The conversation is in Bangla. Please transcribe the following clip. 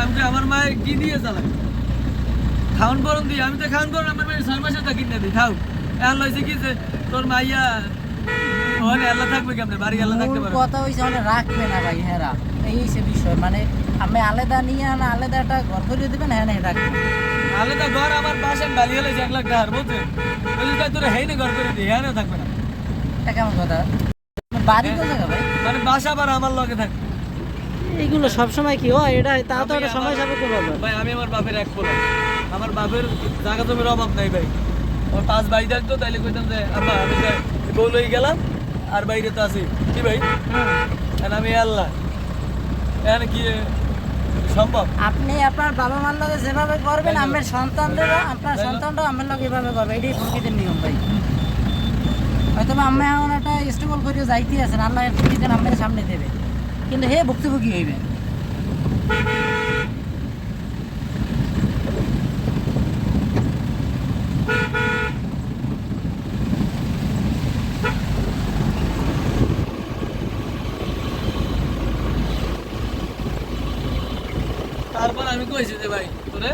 আমি আমার মায়ের কি দিয়ে চালাই খাওয়ান বরণ দিই আমি তো খাওয়ান বরণ আমার মায়ের 6 মাসে তা কিনে দিই খাও এখন লইছে কি যে তোর মাইয়া ওখানে আল্লাহ থাকবে কেমনে বাড়ি আল্লাহ থাকতে পারবে কথা হইছে মানে রাখবে না ভাই হেরা এই সে বিষয় মানে আমি আলাদা নিয়ে আনা আলাদা একটা ঘর করে দিবেন হ্যাঁ হ্যাঁ রাখবেন আলাদা ঘর আমার বাসায় বালি হলে 1 লাখ টাকার বুঝছেন ওই তোর হেই না ঘর করে দিই হ্যাঁ থাকবে না এটা কেমন কথা বাড়ি কোন জায়গা ভাই মানে বাসা আবার আমার লগে থাকবে এইগুলো সবসময় কি হয় এটা তা তো একটা সময় সাপেক্ষ ব্যাপার ভাই আমি আমার বাপের এক পোলা আমার বাপের জায়গা জমির অভাব নাই ভাই আমার 5 ভাই থাকতো তাইলে কইতাম যে আব্বা আমি বউ লই গেলাম আর বাইরে তো আছি কি ভাই আর আমি আল্লাহ এখানে কি সম্ভব আপনি আপনার বাবা মার লগে যেভাবে করবেন আমার সন্তানদেরও আপনার সন্তানরাও আমার লগে এভাবে করবে এটাই প্রকৃতির নিয়ম ভাই হয়তো আমি এখন একটা স্টেবল করে যাইতে আছেন আল্লাহ প্রকৃতির আমার সামনে দেবে কিন্তু হে ভুক্তভোগী হইবে তারপর আমি কইছি যে ভাই তোরে